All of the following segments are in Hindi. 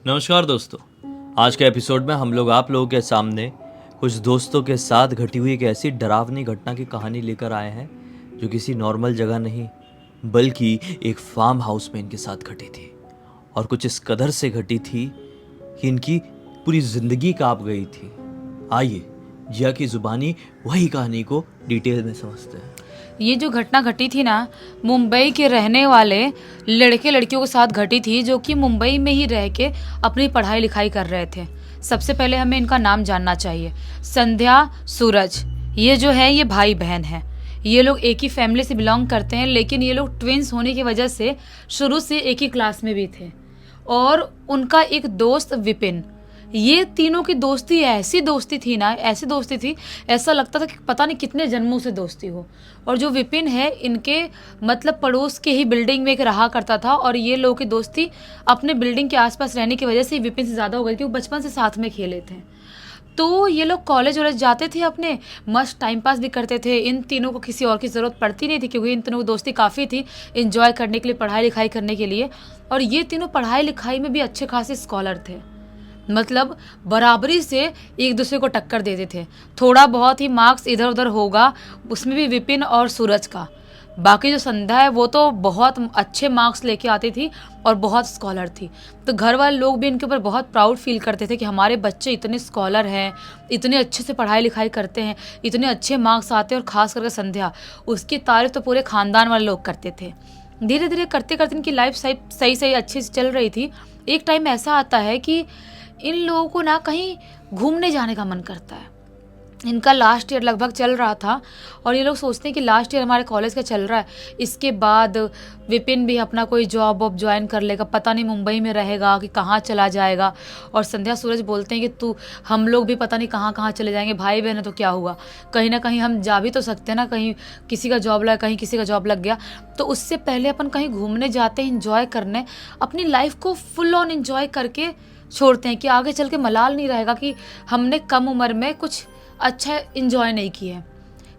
नमस्कार दोस्तों। आज के एपिसोड में हम लोग आप लोगों के सामने कुछ दोस्तों के साथ घटी हुई एक ऐसी डरावनी घटना की कहानी लेकर आए हैं जो किसी नॉर्मल जगह नहीं बल्कि एक फार्म हाउस में इनके साथ घटी थी। और कुछ इस कदर से घटी थी कि इनकी पूरी ज़िंदगी काँप गई थी। आइए जिया की ज़ुबानी वही कहानी को डिटेल में समझते हैं। ये जो घटना घटी थी ना, मुंबई के रहने वाले लड़के लड़कियों के साथ घटी थी जो कि मुंबई में ही रह के अपनी पढ़ाई लिखाई कर रहे थे। सबसे पहले हमें इनका नाम जानना चाहिए। संध्या, सूरज, ये जो है ये भाई बहन है। ये लोग एक ही फैमिली से बिलोंग करते हैं, लेकिन ये लोग ट्विंस होने की वजह से शुरू से एक ही क्लास में भी थे। और उनका एक दोस्त विपिन, ये तीनों की दोस्ती ऐसी दोस्ती थी ना, ऐसी दोस्ती थी, ऐसा लगता था कि पता नहीं कितने जन्मों से दोस्ती हो। और जो विपिन है, इनके मतलब पड़ोस के ही बिल्डिंग में एक रहा करता था। और ये लोगों की दोस्ती अपने बिल्डिंग के आसपास रहने की वजह से विपिन से ज़्यादा हो गई थी। वो बचपन से साथ में खेले थे। तो ये लोग कॉलेज वॉलेज जाते थे, अपने मस्त टाइम पास भी करते थे। इन तीनों को किसी और की ज़रूरत पड़ती नहीं थी, क्योंकि इन तीनों की दोस्ती काफ़ी थी इंजॉय करने के लिए, पढ़ाई लिखाई करने के लिए। और ये तीनों पढ़ाई लिखाई में भी अच्छे खासे स्कॉलर थे। मतलब बराबरी से एक दूसरे को टक्कर देते थे। थोड़ा बहुत ही मार्क्स इधर उधर होगा, उसमें भी विपिन और सूरज का। बाकी जो संध्या है वो तो बहुत अच्छे मार्क्स लेके आती थी और बहुत स्कॉलर थी। तो घर वाले लोग भी इनके ऊपर बहुत प्राउड फील करते थे कि हमारे बच्चे इतने स्कॉलर हैं, इतने अच्छे से पढ़ाई लिखाई करते हैं, इतने अच्छे मार्क्स आते हैं। और ख़ास करके संध्या, उसकी तारीफ तो पूरे ख़ानदान वाले लोग करते थे। धीरे धीरे करते करते इनकी लाइफ सही सही अच्छी से चल रही थी। एक टाइम ऐसा आता है कि इन लोगों को ना कहीं घूमने जाने का मन करता है। इनका लास्ट ईयर लगभग चल रहा था और ये लोग सोचते हैं कि लास्ट ईयर हमारे कॉलेज का चल रहा है, इसके बाद विपिन भी अपना कोई जॉब वॉब ज्वाइन कर लेगा, पता नहीं मुंबई में रहेगा कि कहाँ चला जाएगा। और संध्या सूरज बोलते हैं कि हम लोग भी पता नहीं कहाँ कहाँ चले जाएंगे, भाई बहन है तो क्या हुआ, कहीं ना कहीं हम जा भी तो सकते हैं ना, कहीं किसी का जॉब लगा, कहीं किसी का जॉब लग गया। तो उससे पहले अपन कहीं घूमने जाते हैं, इंजॉय करने, अपनी लाइफ को फुल ऑन इंजॉय करके छोड़ते हैं कि आगे चल के मलाल नहीं रहेगा कि हमने कम उम्र में कुछ अच्छा इंजॉय नहीं किया।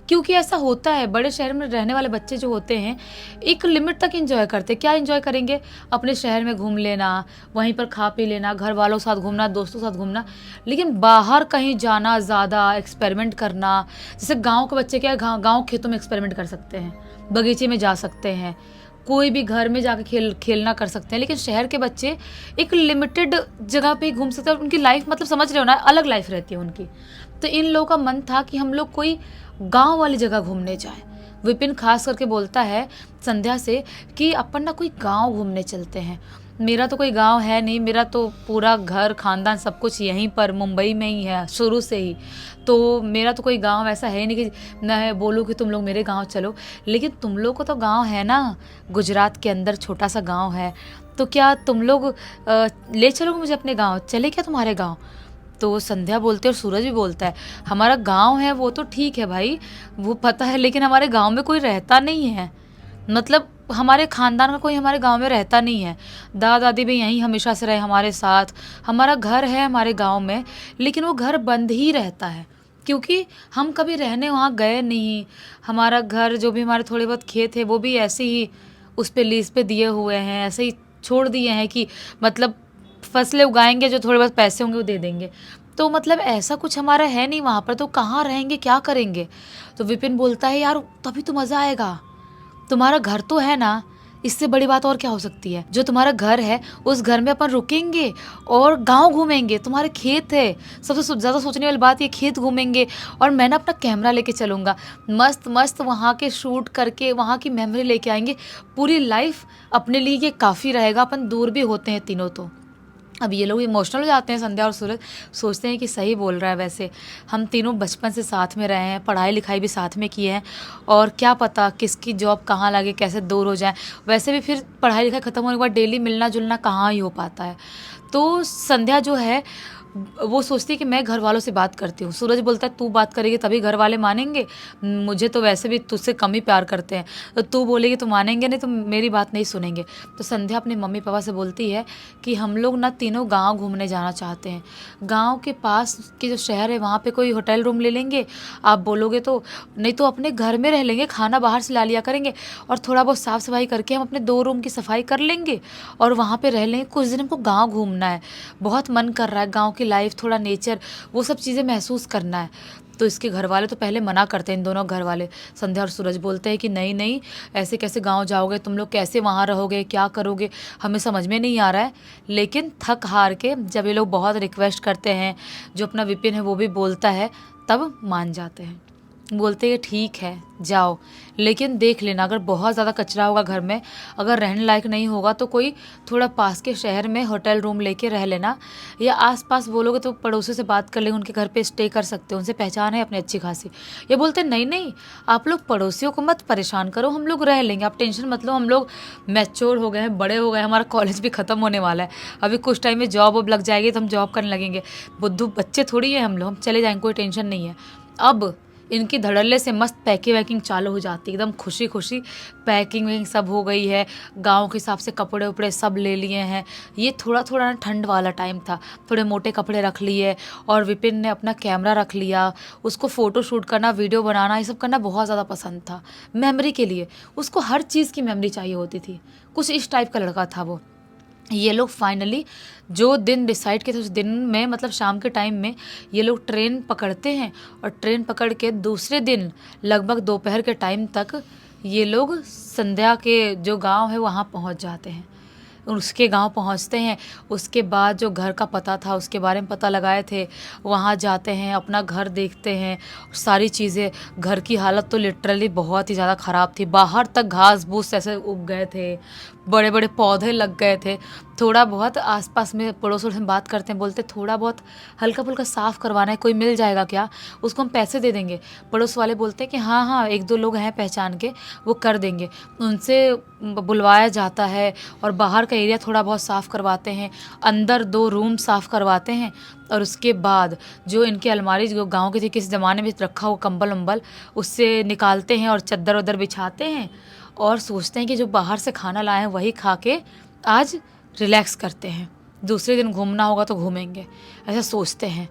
क्योंकि ऐसा होता है, बड़े शहर में रहने वाले बच्चे जो होते हैं एक लिमिट तक इंजॉय करते हैं। क्या इंजॉय करेंगे? अपने शहर में घूम लेना, वहीं पर खा पी लेना, घर वालों के साथ घूमना, दोस्तों के साथ घूमना, लेकिन बाहर कहीं जाना, ज़्यादा एक्सपेरिमेंट करना। जैसे गाँव के बच्चे क्या है, गाँव खेतों में एक्सपेरिमेंट कर सकते हैं, बगीचे में जा सकते हैं, कोई भी घर में जाके खेलना कर सकते हैं। लेकिन शहर के बच्चे एक लिमिटेड जगह पे ही घूम सकते हैं। उनकी लाइफ, मतलब समझ रहे हो ना, अलग लाइफ रहती है उनकी। तो इन लोगों का मन था कि हम लोग कोई गांव वाली जगह घूमने जाएं। विपिन खास करके बोलता है संध्या से कि अपन ना कोई गांव घूमने चलते हैं। मेरा तो कोई गांव है नहीं, मेरा तो पूरा घर खानदान सब कुछ यहीं पर मुंबई में ही है शुरू से ही। तो मेरा तो कोई गांव ऐसा है नहीं कि मैं बोलूँ कि तुम लोग मेरे गांव चलो। लेकिन तुम लोग को तो गांव है ना, गुजरात के अंदर छोटा सा गांव है। तो क्या तुम लोग ले चलोगे मुझे अपने गांव? चले क्या तुम्हारे गांव? तो संध्या बोलते है और सूरज भी बोलता है, हमारा गांव है वो तो ठीक है भाई, वो पता है, लेकिन हमारे गांव में कोई रहता नहीं है। मतलब हमारे खानदान का कोई हमारे गांव में रहता नहीं है। दादा दादी भी यहीं हमेशा से रहे हमारे साथ। हमारा घर है हमारे गांव में, लेकिन वो घर बंद ही रहता है क्योंकि हम कभी रहने वहाँ गए नहीं। हमारा घर, जो भी हमारे थोड़े बहुत खेत है, वो भी ऐसे ही उस पे लीज पे दिए हुए हैं, ऐसे ही छोड़ दिए हैं कि मतलब फसलें उगाएंगे, जो थोड़े बहुत पैसे होंगे वो दे देंगे। तो मतलब ऐसा कुछ हमारा है नहीं वहाँ पर, तो कहाँ रहेंगे, क्या करेंगे? तो विपिन बोलता है, यार तभी तो मज़ा आएगा, तुम्हारा घर तो है ना, इससे बड़ी बात और क्या हो सकती है? जो तुम्हारा घर है उस घर में अपन रुकेंगे और गांव घूमेंगे, तुम्हारे खेत है, सबसे ज़्यादा सोचने वाली बात ये, खेत घूमेंगे। और मैं ना अपना कैमरा लेके चलूँगा, मस्त मस्त वहाँ के शूट करके वहाँ की मेमोरी लेके आएंगे। पूरी लाइफ अपने लिए ये काफ़ी रहेगा। अपन दूर भी होते हैं तीनों, तो अब ये लोग इमोशनल हो जाते हैं। संध्या और सूरज सोचते हैं कि सही बोल रहा है, वैसे हम तीनों बचपन से साथ में रहे हैं, पढ़ाई लिखाई भी साथ में की है, और क्या पता किसकी जॉब कहाँ लगे, कैसे दूर हो जाए। वैसे भी फिर पढ़ाई लिखाई ख़त्म होने के बाद डेली मिलना जुलना कहाँ ही हो पाता है। तो संध्या जो है वो सोचती है कि मैं घर वालों से बात करती हूँ। सूरज बोलता है तू बात करेगी तभी घर वाले मानेंगे, मुझे तो वैसे भी तुझसे कम ही प्यार करते हैं, तो तू बोलेगी तो मानेंगे, नहीं तो मेरी बात नहीं सुनेंगे। तो संध्या अपने मम्मी पापा से बोलती है कि हम लोग ना तीनों गाँव घूमने जाना चाहते हैं, गाँव के पास के जो शहर है वहाँ पर कोई होटल रूम ले लेंगे, आप बोलोगे तो, नहीं तो अपने घर में रह लेंगे, खाना बाहर से ला लिया करेंगे और थोड़ा बहुत साफ़ सफाई करके हम अपने 2 रूम की सफाई कर लेंगे और वहाँ पे रह लेंगे। कुछ दिन हमको गांव घूमना है, बहुत मन कर रहा है, गांव की लाइफ, थोड़ा नेचर, वो सब चीज़ें महसूस करना है। तो इसके घर वाले तो पहले मना करते हैं, इन दोनों घर वाले, संध्या और सूरज बोलते हैं कि नहीं नहीं, ऐसे कैसे गांव जाओगे तुम लोग, कैसे वहाँ रहोगे, क्या करोगे, हमें समझ में नहीं आ रहा है। लेकिन थक हार के जब ये लोग बहुत रिक्वेस्ट करते हैं, जो अपना विपिन है वो भी बोलता है, तब मान जाते हैं। बोलते हैं ठीक है जाओ, लेकिन देख लेना अगर बहुत ज़्यादा कचरा होगा घर में, अगर रहने लायक नहीं होगा तो कोई थोड़ा पास के शहर में होटल रूम लेके रह लेना, या आसपास बोलोगे तो पड़ोसियों से बात कर लेंगे, उनके घर पे स्टे कर सकते हो, उनसे पहचान है अपनी अच्छी खासी। ये बोलते नहीं नहीं, आप लोग पड़ोसियों को मत परेशान करो, हम लोग रह लेंगे, आप टेंशन मत लो, हम लोग मैच्योर हो गए हैं, बड़े हो गए, हमारा कॉलेज भी ख़त्म होने वाला है, अभी कुछ टाइम में जॉब वॉब लग जाएगी तो हम जॉब करने लगेंगे, बुद्धू बच्चे थोड़ी हैं हम लोग, हम चले जाएंगे, कोई टेंशन नहीं है। अब इनकी धड़ल्ले से मस्त पैकिंग वैकिंग चालू हो जाती है, एकदम खुशी खुशी पैकिंग वैकिंग सब हो गई है, गांव के हिसाब से कपड़े उपड़े सब ले लिए हैं। ये थोड़ा थोड़ा ना ठंड वाला टाइम था, थोड़े मोटे कपड़े रख लिए और विपिन ने अपना कैमरा रख लिया, उसको फ़ोटो शूट करना, वीडियो बनाना, ये सब करना बहुत ज़्यादा पसंद था, मेमोरी के लिए, उसको हर चीज़ की मेमोरी चाहिए होती थी, कुछ इस टाइप का लड़का था वो। ये लोग फाइनली जो दिन डिसाइड किए थे उस दिन में, मतलब शाम के टाइम में ये लोग ट्रेन पकड़ते हैं और ट्रेन पकड़ के दूसरे दिन लगभग दोपहर के टाइम तक ये लोग संध्या के जो गांव है वहाँ पहुँच जाते हैं। उसके गांव पहुंचते हैं, उसके बाद जो घर का पता था उसके बारे में पता लगाए थे, वहाँ जाते हैं, अपना घर देखते हैं, सारी चीज़ें, घर की हालत तो लिटरली बहुत ही ज़्यादा ख़राब थी, बाहर तक घास फूस ऐसे उग गए थे, बड़े बड़े पौधे लग गए थे। थोड़ा बहुत आसपास में पड़ोसों से बात करते हैं, बोलते थोड़ा बहुत हल्का फुल्का साफ़ करवाना है, कोई मिल जाएगा क्या, उसको हम पैसे दे देंगे। पड़ोस वाले बोलते हैं कि हाँ हाँ 1-2 लोग हैं पहचान के, वो कर देंगे। उनसे बुलवाया जाता है और बाहर का एरिया थोड़ा बहुत साफ़ करवाते हैं, अंदर 2 रूम साफ़ करवाते हैं और उसके बाद जो इनकी अलमारी जो गाँव की थी, किस ज़माने में रखा हुआ कंबल वम्बल, उससे निकालते हैं और चद्दर वद्दर बिछाते हैं और सोचते हैं कि जो बाहर से खाना लाए हैं वही खा के आज रिलैक्स करते हैं, दूसरे दिन घूमना होगा तो घूमेंगे, ऐसा सोचते हैं।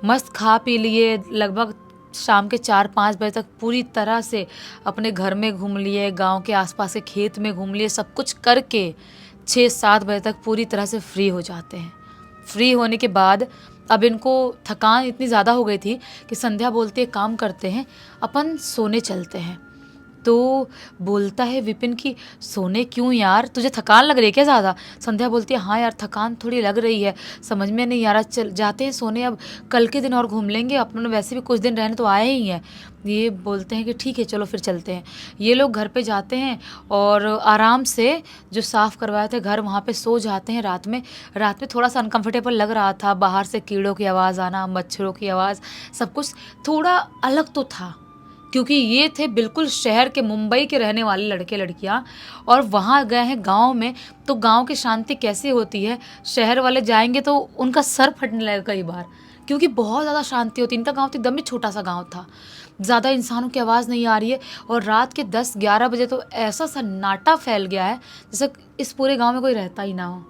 मस्त खा पी लिए, लगभग शाम के 4-5 बजे तक पूरी तरह से अपने घर में घूम लिए, गांव के आसपास के खेत में घूम लिए, सब कुछ करके 6-7 बजे तक पूरी तरह से फ्री हो जाते हैं। फ्री होने के बाद अब इनको थकान इतनी ज़्यादा हो गई थी कि संध्या बोलती है काम करते हैं, अपन सोने चलते हैं। तो बोलता है विपिन की सोने क्यों यार, तुझे थकान लग रही है क्या ज़्यादा? संध्या बोलती है हाँ यार थकान थोड़ी लग रही है, समझ में नहीं आ रहा, चल जाते हैं सोने, अब कल के दिन और घूम लेंगे, अपन वैसे भी कुछ दिन रहने तो आए ही हैं। ये बोलते हैं कि ठीक है चलो फिर चलते हैं। ये लोग घर पे जाते हैं और आराम से जो साफ़ करवाए थे घर वहाँ पे सो जाते हैं। रात में थोड़ा सा अनकंफर्टेबल लग रहा था, बाहर से कीड़ों की आवाज़ आना, मच्छरों की आवाज़, सब कुछ थोड़ा अलग तो था, क्योंकि ये थे बिल्कुल शहर के, मुंबई के रहने वाले लड़के लड़कियां, और वहाँ गए हैं गांव में, तो गांव की शांति कैसे होती है, शहर वाले जाएंगे तो उनका सर फटने लगेगा कई बार, क्योंकि बहुत ज़्यादा शांति होती है। इनका गांव तो एकदम ही छोटा सा गांव था, ज़्यादा इंसानों की आवाज़ नहीं आ रही है, और रात के 10-11 बजे तो ऐसा सन्नाटा फैल गया है जैसे इस पूरे गाँव में कोई रहता ही ना हो।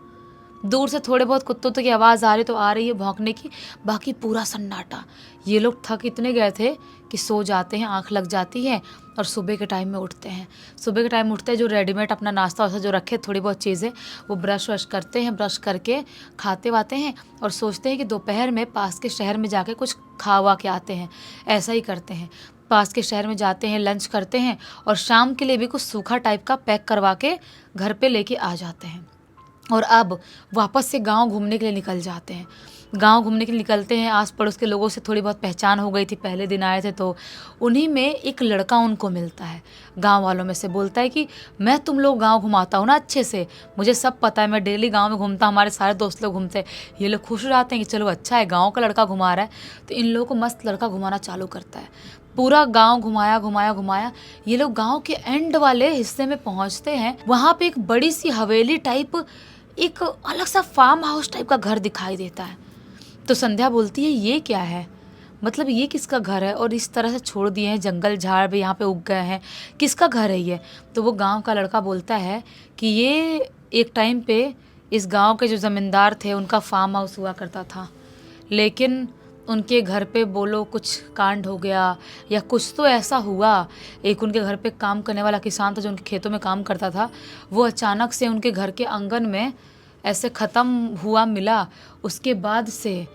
दूर से थोड़े बहुत कुत्तों की आवाज़ आ रही तो आ रही है भौंकने की, बाकी पूरा सन्नाटा। ये लोग थक इतने गए थे कि सो जाते हैं, आंख लग जाती है और सुबह के टाइम में उठते हैं। सुबह के टाइम उठते हैं, जो रेडीमेड अपना नाश्ता वास्ता जो रखे थोड़ी बहुत चीज़ें, वो ब्रश वश करते हैं, ब्रश करके खाते वाते हैं और सोचते हैं कि दोपहर में पास के शहर में जाके कुछ खा वा के आते हैं। ऐसा ही करते हैं, पास के शहर में जाते हैं, लंच करते हैं और शाम के लिए भी कुछ सूखा टाइप का पैक करवा के घर पे लेके आ जाते हैं। और अब वापस से गांव घूमने के लिए निकल जाते हैं। गांव घूमने के लिए निकलते हैं, आस पड़ोस के लोगों से थोड़ी बहुत पहचान हो गई थी, पहले दिन आए थे तो। उन्हीं में एक लड़का उनको मिलता है, गांव वालों में से, बोलता है कि मैं तुम लोग गांव घुमाता हूँ ना अच्छे से, मुझे सब पता है, मैं डेली गांव में घूमता हूँ, हमारे सारे दोस्त लोग घूमते हैं। ये लोग खुश हो जाते हैं कि चलो अच्छा है, गाँव का लड़का घुमा रहा है। तो इन लोगों को मस्त लड़का घुमाना चालू करता है, पूरा गांव घुमाया घुमाया घुमाया। ये लोग गांव के एंड वाले हिस्से में पहुंचते हैं, वहाँ पे एक बड़ी सी हवेली टाइप, एक अलग सा फार्म हाउस टाइप का घर दिखाई देता है। तो संध्या बोलती है ये क्या है, मतलब ये किसका घर है और इस तरह से छोड़ दिए हैं, जंगल झाड़ भी यहाँ पे उग गए हैं, किसका घर है ये। तो वो गांव का लड़का बोलता है कि ये एक टाइम पे इस गांव के जो ज़मींदार थे उनका फार्म हाउस हुआ करता था, लेकिन उनके घर पे बोलो कुछ कांड हो गया या कुछ तो ऐसा हुआ। एक उनके घर पे काम करने वाला किसान था जो उनके खेतों में काम करता था, वो अचानक से उनके घर के आंगन में ऐसे ख़त्म हुआ मिला। उसके बाद से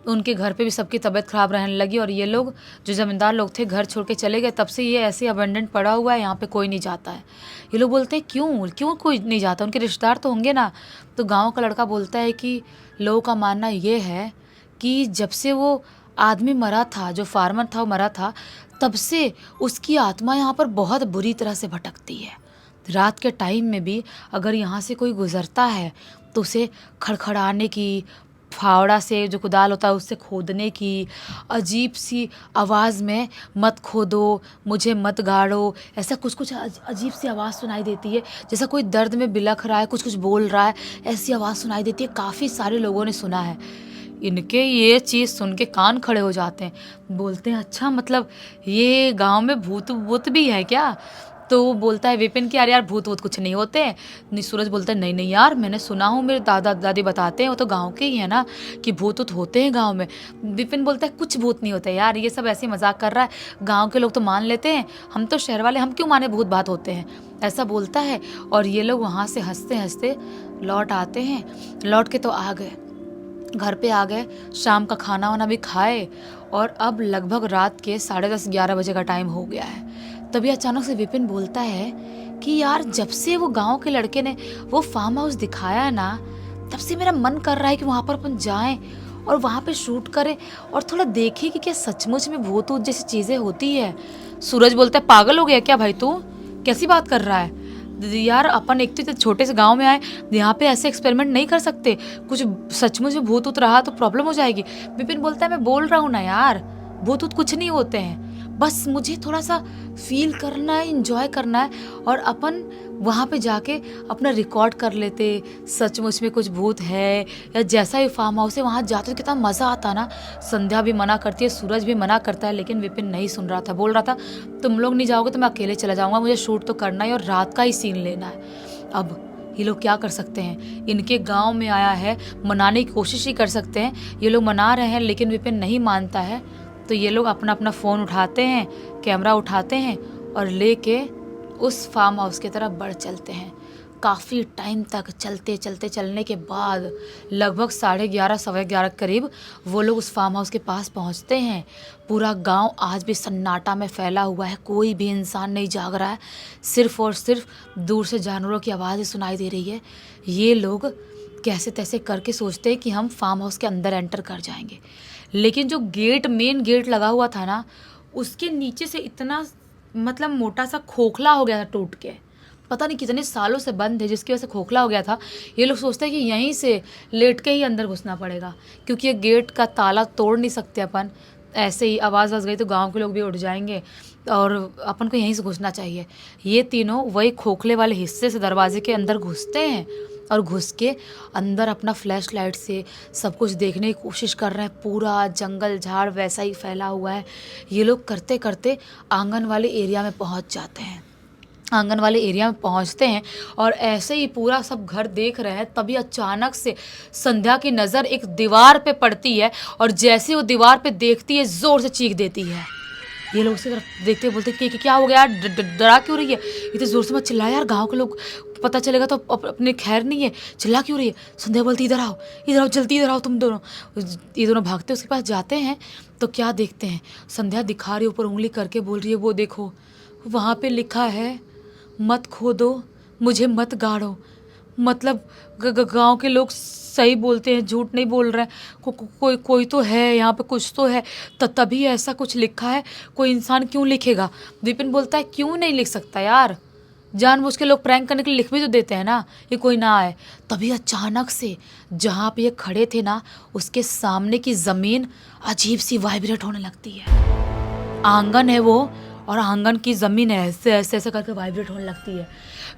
उनके घर पे भी सबकी तबीयत ख़राब रहने लगी और ये लोग जो ज़मींदार लोग थे घर छोड़ के चले गए। तब से ये ऐसे अबेंडेंट पड़ा हुआ है, यहाँ पे कोई नहीं जाता है। ये लोग बोलते हैं क्यों कोई नहीं जाता, उनके रिश्तेदार तो होंगे ना। तो गांव का लड़का बोलता है कि लोगों का मानना ये है कि जब से वो आदमी मरा था, जो फार्मर था वो मरा था, तब से उसकी आत्मा यहाँ पर बहुत बुरी तरह से भटकती है। रात के टाइम में भी अगर यहाँ से कोई गुज़रता है तो उसे खड़खड़ाने की, फावड़ा से जो कुदाल होता है उससे खोदने की, अजीब सी आवाज़ में मत खोदो, मुझे मत गाड़ो, ऐसा कुछ अजीब सी आवाज़ सुनाई देती है, जैसा कोई दर्द में बिलख रहा है, कुछ बोल रहा है, ऐसी आवाज़ सुनाई देती है। काफ़ी सारे लोगों ने सुना है। इनके ये चीज़ सुन के कान खड़े हो जाते हैं, बोलते हैं अच्छा मतलब ये गांव में भूत वूत भी है क्या। तो वो बोलता है विपिन कि यार भूत वूत कुछ नहीं होते हैं। सूरज बोलता है नहीं यार, मैंने सुना हूँ, मेरे दादा दादी बताते हैं, वो तो गांव के ही है ना, कि भूत वूत होते हैं गांव में। विपिन बोलता है कुछ भूत नहीं होते यार, ये सब ऐसे मजाक कर रहा है, गांव के लोग तो मान लेते हैं, हम तो शहर वाले, हम क्यों माने भूत बात होते हैं, ऐसा बोलता है। और ये लोग वहाँ से हंसते हंसते लौट आते हैं। लौट के तो आ गए, घर पे आ गए, शाम का खाना वाना भी खाए और अब लगभग रात के 10:30-11 बजे का टाइम हो गया है। तभी अचानक से विपिन बोलता है कि यार जब से वो गांव के लड़के ने वो फार्म हाउस दिखाया है ना, तब से मेरा मन कर रहा है कि वहाँ पर अपन जाएं और वहाँ पे शूट करें और थोड़ा देखें कि क्या सचमुच में भूत ऊत जैसी चीज़ें होती है। सूरज बोलता है पागल हो गया क्या भाई तू, कैसी बात कर रहा है यार, अपन एक तो छोटे से गांव में आए, यहाँ पे ऐसे एक्सपेरिमेंट नहीं कर सकते, कुछ सचमुच में भूत ऊत रहा तो प्रॉब्लम हो जाएगी। विपिन बोलता है मैं बोल रहा हूँ ना यार, भूत ऊत कुछ नहीं होते हैं, बस मुझे थोड़ा सा फील करना है, इंजॉय करना है और अपन वहाँ पे जाके अपना रिकॉर्ड कर लेते, सचमुच में कुछ भूत है या जैसा ही फार्म हाउस है वहाँ जाते तो कितना मज़ा आता ना। संध्या भी मना करती है, सूरज भी मना करता है, लेकिन विपिन नहीं सुन रहा था, बोल रहा था तुम लोग नहीं जाओगे तो मैं अकेले चला जाऊँगा, मुझे शूट तो करना है और रात का ही सीन लेना है। अब ये लोग क्या कर सकते हैं, इनके गाँव में आया है, मनाने की कोशिश ही कर सकते हैं। ये लोग मना रहे हैं लेकिन विपिन नहीं मानता है। तो ये लोग अपना अपना फ़ोन उठाते हैं, कैमरा उठाते हैं और लेके उस फार्म हाउस की तरफ बढ़ चलते हैं। काफ़ी टाइम तक चलने के बाद लगभग 11:30 11:15 करीब वो लोग उस फार्म हाउस के पास पहुंचते हैं। पूरा गांव आज भी सन्नाटा में फैला हुआ है, कोई भी इंसान नहीं जाग रहा है, सिर्फ और सिर्फ दूर से जानवरों की आवाज़ें सुनाई दे रही है। ये लोग कैसे तैसे करके सोचते हैं कि हम फार्म हाउस के अंदर एंटर कर जाएंगे, लेकिन जो मेन गेट लगा हुआ था ना, उसके नीचे से इतना मतलब मोटा सा खोखला हो गया था टूट के, पता नहीं कितने सालों से बंद है जिसकी वजह से खोखला हो गया था। ये लोग सोचते हैं कि यहीं से लेट के ही अंदर घुसना पड़ेगा, क्योंकि ये गेट का ताला तोड़ नहीं सकते अपन, ऐसे ही आवाज़ गई तो गांव के लोग भी उठ जाएंगे और अपन को यहीं से घुसना चाहिए। ये तीनों वही खोखले वाले हिस्से से दरवाजे के अंदर घुसते हैं और घुस के अंदर अपना फ्लैश लाइट से सब कुछ देखने की कोशिश कर रहे हैं। पूरा जंगल झाड़ वैसा ही फैला हुआ है। ये लोग करते करते आंगन वाले एरिया में पहुंच जाते हैं। आंगन वाले एरिया में पहुंचते हैं और ऐसे ही पूरा सब घर देख रहे हैं, तभी अचानक से संध्या की नज़र एक दीवार पे पड़ती है और जैसे वो दीवार पे देखती है ज़ोर से चीख देती है। ये लोग उसी तरफ देखते बोलते कि क्या हो गया यार, डरा क्यों रही है, इतने ज़ोर से मत चिल्ला यार, गांव के लोग पता चलेगा तो अपने खैर नहीं है, चिल्ला क्यों रही है। संध्या बोलती इधर आओ जल्दी इधर आओ तुम दोनों। ये दोनों भागते उसके पास जाते हैं तो क्या देखते हैं, संध्या दिखा रही ऊपर उंगली करके बोल रही है वो देखो वहाँ पे लिखा है मत खोदो मुझे मत गाड़ो। मतलब गांव के लोग सही बोलते हैं, झूठ नहीं बोल रहे हैं, कोई तो है यहाँ पे, कुछ तो है, तभी ऐसा कुछ लिखा है, कोई इंसान क्यों लिखेगा। विपिन बोलता है क्यों नहीं लिख सकता यार, जानबूझ के लोग प्रैंक करने के लिए लिख भी तो देते हैं ना, ये कोई ना आए। तभी अचानक से जहाँ पे ये खड़े थे ना, उसके सामने की ज़मीन अजीब सी वाइब्रेट होने लगती है। आंगन है वो और आंगन की ज़मीन ऐसे ऐसे ऐसे करके वाइब्रेट होने लगती है।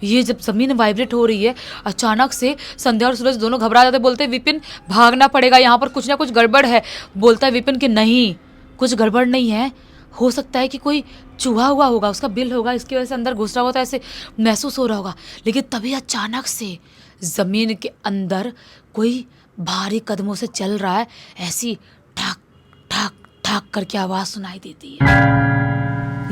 ये जब ज़मीन वाइब्रेट हो रही है, अचानक से संध्या और सूरज दोनों घबरा जाते, बोलते हैं विपिन भागना पड़ेगा, यहाँ पर कुछ ना कुछ गड़बड़ है। बोलता है विपिन कि नहीं, कुछ गड़बड़ नहीं है, हो सकता है कि कोई चूहा हुआ होगा, उसका बिल होगा, इसकी वजह से अंदर घुस रहा होगा, तो ऐसे महसूस हो रहा होगा। लेकिन तभी अचानक से ज़मीन के अंदर कोई भारी कदमों से चल रहा है, ऐसी ठक ठक ठक करके आवाज़ सुनाई देती है।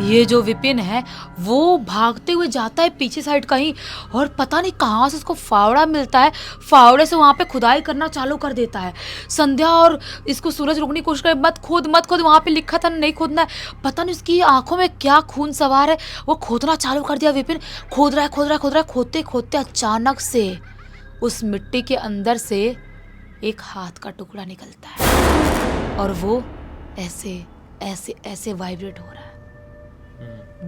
ये जो विपिन है वो भागते हुए जाता है पीछे साइड कहीं, और पता नहीं कहाँ से उसको फावड़ा मिलता है, फावड़े से वहाँ पे खुदाई करना चालू कर देता है। संध्या और इसको सूरज रोकने की कोशिश करे, मत खोद मत खोद, वहाँ पे लिखा था नहीं खोदना है। पता नहीं उसकी आंखों में क्या खून सवार है, वो खोदना चालू कर दिया। विपिन खोद रहा है खोद रहा है खोद रहा है, खोदते खोदते अचानक से उस मिट्टी के अंदर से एक हाथ का टुकड़ा निकलता है, और वो ऐसे ऐसे ऐसे वाइब्रेट हो रहा है।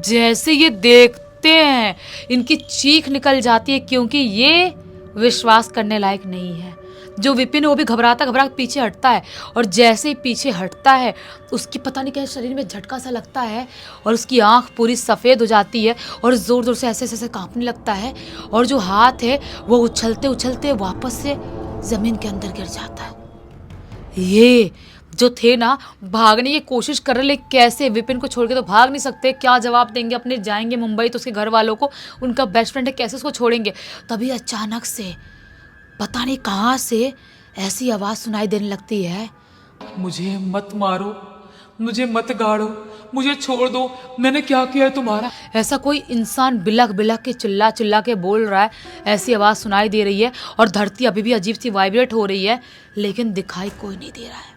जैसे ये देखते हैं इनकी चीख निकल जाती है, क्योंकि ये विश्वास करने लायक नहीं है। जो विपिन है वो भी घबराता घबरा पीछे हटता है, और जैसे ही पीछे हटता है उसकी पता नहीं क्या शरीर में झटका सा लगता है, और उसकी आंख पूरी सफ़ेद हो जाती है, और ज़ोर ज़ोर से ऐसे ऐसे कांपने लगता है, और जो हाथ है वो उछलते उछलते वापस से ज़मीन के अंदर गिर जाता है। ये जो थे ना भागने की कोशिश कर रहे, लेकिन कैसे, विपिन को छोड़ के तो भाग नहीं सकते, क्या जवाब देंगे अपने, जाएंगे मुंबई तो उसके घर वालों को, उनका बेस्ट फ्रेंड है, कैसे उसको छोड़ेंगे। तभी अचानक से पता नहीं कहाँ से ऐसी आवाज़ सुनाई देने लगती है, मुझे मत मारो, मुझे मत गाड़ो, मुझे छोड़ दो, मैंने क्या किया है तुम्हारा। ऐसा कोई इंसान बिलख बिलख के चिल्ला चिल्ला के बोल रहा है, ऐसी आवाज़ सुनाई दे रही है, और धरती अभी भी अजीब सी वाइब्रेट हो रही है, लेकिन दिखाई कोई नहीं दे रहा है।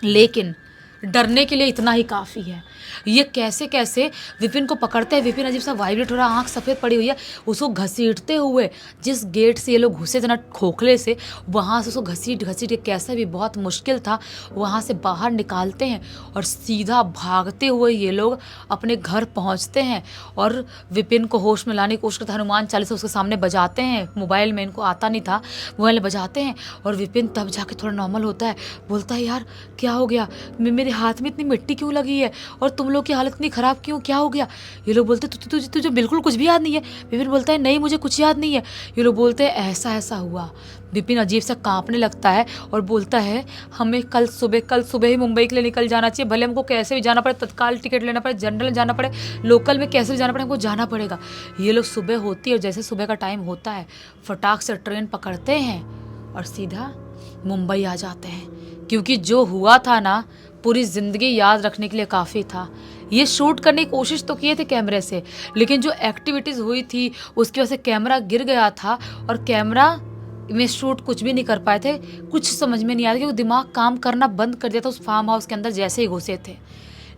लेकिन डरने के लिए इतना ही काफ़ी है। ये कैसे कैसे विपिन को पकड़ते हैं, विपिन अजीब सा वाइब्रेट हो रहा है, आँख सफ़ेद पड़ी हुई है, उसको घसीटते हुए जिस गेट से ये लोग घुसे थे ना खोखले से, वहाँ से उसको घसीट घसीट के कैसे भी बहुत मुश्किल था वहाँ से बाहर निकालते हैं, और सीधा भागते हुए ये लोग अपने घर पहुँचते हैं, और विपिन को होश में लाने की कोशिश करते, हनुमान चालीसा उसके सामने बजाते हैं, मोबाइल में इनको आता नहीं था, मोबाइल बजाते हैं, और विपिन तब जाके थोड़ा नॉर्मल होता है, बोलता है यार क्या हो गया, मेरे हाथ में इतनी मिट्टी क्यों लगी है, और तुम लोग की हालत इतनी ख़राब क्यों, क्या हो गया। ये लोग बोलते तुझे बिल्कुल कुछ भी याद नहीं है। विपिन बोलता है नहीं मुझे कुछ याद नहीं है। ये लोग बोलते हैं ऐसा ऐसा हुआ। विपिन अजीब सा कांपने लगता है और बोलता है हमें कल सुबह ही मुंबई के लिए निकल जाना चाहिए, भले हमको कैसे भी जाना पड़े, तत्काल टिकट लेना पड़े, जनरल जाना पड़े, लोकल में कैसे भी जाना पड़े, हमको जाना पड़ेगा। ये लोग सुबह होती है और जैसे सुबह का टाइम होता है फटाक से ट्रेन पकड़ते हैं और सीधा मुंबई आ जाते हैं, क्योंकि जो हुआ था ना पूरी ज़िंदगी याद रखने के लिए काफ़ी था। ये शूट करने की कोशिश तो किए थे कैमरे से, लेकिन जो एक्टिविटीज़ हुई थी उसकी वजह से कैमरा गिर गया था और कैमरा में शूट कुछ भी नहीं कर पाए थे। कुछ समझ में नहीं आ रहा क्योंकि दिमाग काम करना बंद कर दिया था उस फार्म हाउस के अंदर जैसे ही घुसे थे।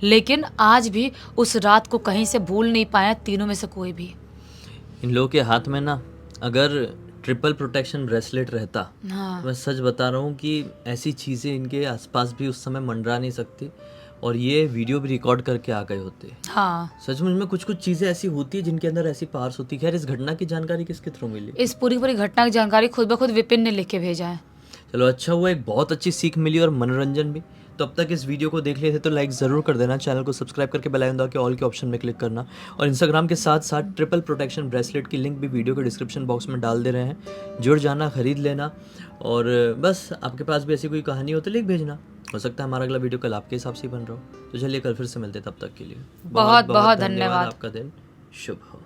लेकिन आज भी उस रात को कहीं से भूल नहीं पाया तीनों में से कोई भी। इन लोगों के हाथ में ना अगर ट्रिपल प्रोटेक्शन ब्रेसलेट रहता, हाँ। मैं सच बता रहा हूँ कि ऐसी चीज़ें इनके आसपास भी उस समय मंडरा नहीं सकती और ये वीडियो भी रिकॉर्ड करके आ गए होते। हाँ, सचमुच में कुछ कुछ चीज़ें ऐसी होती है जिनके अंदर ऐसी पावर्स होती है। खैर इस घटना की जानकारी किसके थ्रू मिली? इस पूरी घटना की जानकारी खुद ब खुद विपिन ने लिख के भेजा है। चलो अच्छा हुआ, एक बहुत अच्छी सीख मिली और मनोरंजन भी। तो अब तक इस वीडियो को देख लिए थे तो लाइक ज़रूर कर देना, चैनल को सब्सक्राइब करके बेल आइकन दबा के ऑल के ऑप्शन में क्लिक करना, और इंस्टाग्राम के साथ साथ ट्रिपल प्रोटेक्शन ब्रेसलेट की लिंक भी वीडियो के डिस्क्रिप्शन बॉक्स में डाल दे रहे हैं, जुड़ जाना, ख़रीद लेना। और बस आपके पास भी ऐसी कोई कहानी हो तो लिख भेजना, हो सकता है हमारा अगला वीडियो कल आपके हिसाब से ही बन रहा हो। तो चलिए कल फिर से मिलते, तब तक के लिए बहुत बहुत धन्यवाद। आपका दिन शुभ हो।